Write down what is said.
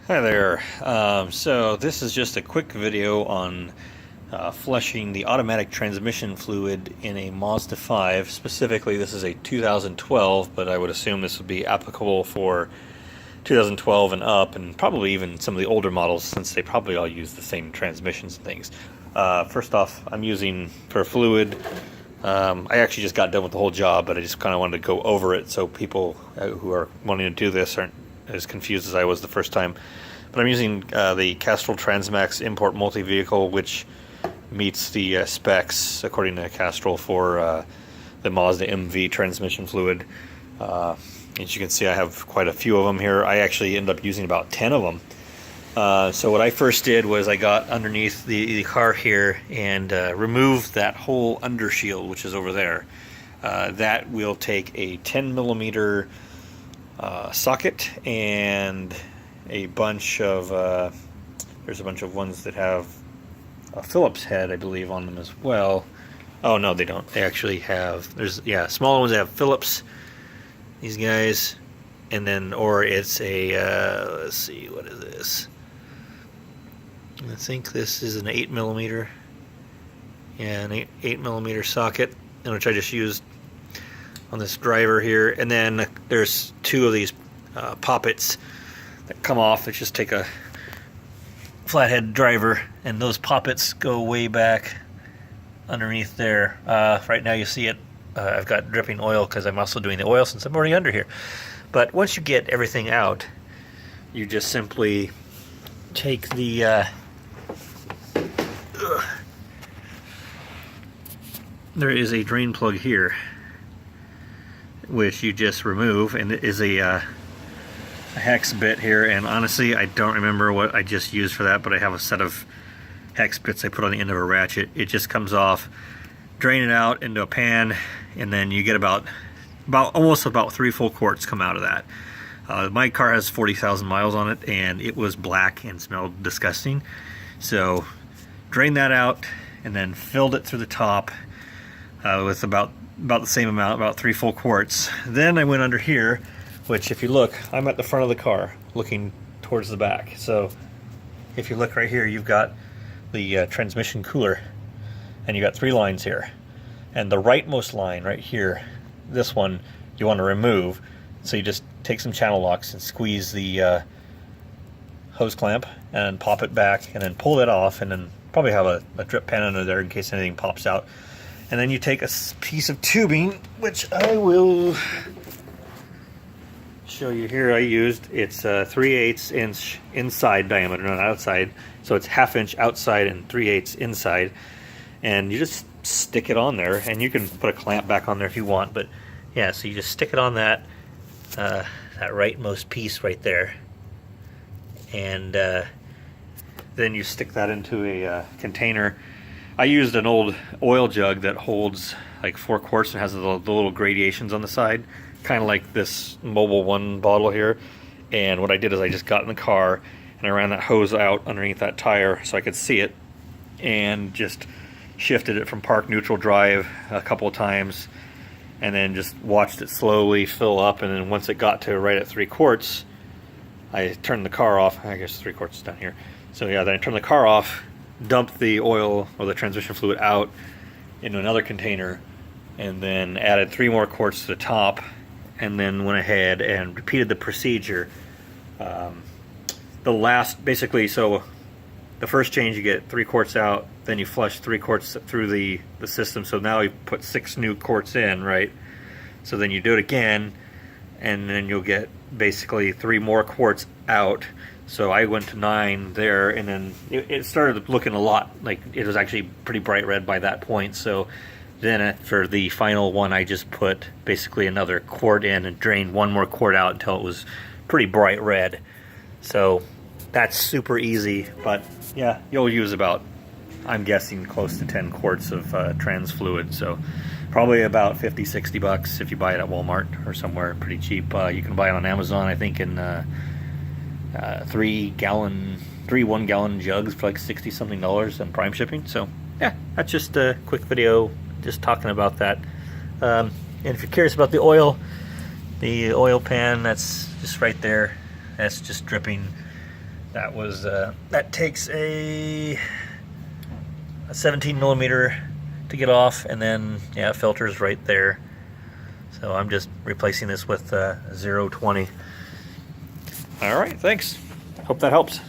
Hi there. So this is just a quick video on flushing the automatic transmission fluid in a Mazda 5. Specifically, this is a 2012, but I would assume this would be applicable for 2012 and up, and probably even some of the older models, since they probably all use the same transmissions and things. First off, I'm using for fluid. I actually just got done with the whole job, but I just kind of wanted to go over it so people who are wanting to do this aren't as confused as I was the first time. But I'm using the Castrol Transmax Import Multi-Vehicle, which meets the specs according to Castrol for the Mazda MV transmission fluid. As you can see, I have quite a few of them here. I actually ended up using about 10 of them. So what I first did was I got underneath the car here and removed that whole undershield, which is over there. That will take a 10 millimeter socket and a bunch of there's a bunch of ones that have a Phillips head, I believe, on them as well. Oh no, they don't. They actually have, there's, yeah, smaller ones that have Phillips, these guys, and then, or it's a let's see, what is this? I think this is an 8 millimeter. Yeah, an 8 millimeter socket, in which I just used on this driver here. And then there's two of these poppets that come off. Let's just take a flathead driver, and those poppets go way back underneath there. Right now you see it. I've got dripping oil because I'm also doing the oil since I'm already under here. But once you get everything out, you just simply take the there is a drain plug here, which you just remove, and it is a hex bit here, and honestly I don't remember what I just used for that, but I have a set of hex bits I put on the end of a ratchet. It just comes off, drain it out into a pan, and then you get about almost about 3 full quarts come out of that. My car has 40,000 miles on it, and it was black and smelled disgusting. So drain that out, and then filled it through the top with about the same amount, about 3 full quarts. Then I went under here, which if you look, I'm at the front of the car looking towards the back. So if you look right here, you've got the transmission cooler, and you got 3 lines here. And the rightmost line right here, this one, you want to remove. So you just take some channel locks and squeeze the hose clamp and pop it back, and then pull it off, and then probably have a drip pan under there in case anything pops out. And then you take a piece of tubing, which I will show you here. I used, it's 3/8 inch inside diameter, not outside. So it's 1/2 inch outside and 3/8 inside. And you just stick it on there, and you can put a clamp back on there if you want. But yeah, so you just stick it on that rightmost piece right there, and then you stick that into a container. I used an old oil jug that holds like 4 quarts and has the little gradations on the side, kind of like this Mobil 1 bottle here. And what I did is I just got in the car and I ran that hose out underneath that tire so I could see it, and just shifted it from park neutral drive a couple of times, and then just watched it slowly fill up. And then once it got to right at 3 quarts, I turned the car off. I guess 3 quarts is down here. So yeah, then I turned the car off, dumped the oil or the transmission fluid out into another container, and then added 3 more quarts to the top, and then went ahead and repeated the procedure. The last, basically, so the first change, you get 3 quarts out, then you flush 3 quarts through the system. So now you put 6 new quarts in, right? So then you do it again, and then you'll get basically 3 more quarts out. So I went to 9 there, and then it started looking a lot like it was actually pretty bright red by that point. So then for the final one, I just put basically another quart in and drained 1 more quart out until it was pretty bright red. So that's super easy, but yeah, you'll use about, I'm guessing, close to 10 quarts of trans fluid. So probably about 50-60 bucks if you buy it at Walmart or somewhere pretty cheap. You can buy it on Amazon, I think, in 3 1-gallon jugs for like $60-something on Prime shipping. So yeah, that's just a quick video just talking about that. And if you're curious about the oil pan, that's just right there. That's just dripping That takes a 17 millimeter to get off, and then yeah, filter's right there. So I'm just replacing this with 0.20. All right, thanks. Hope that helps.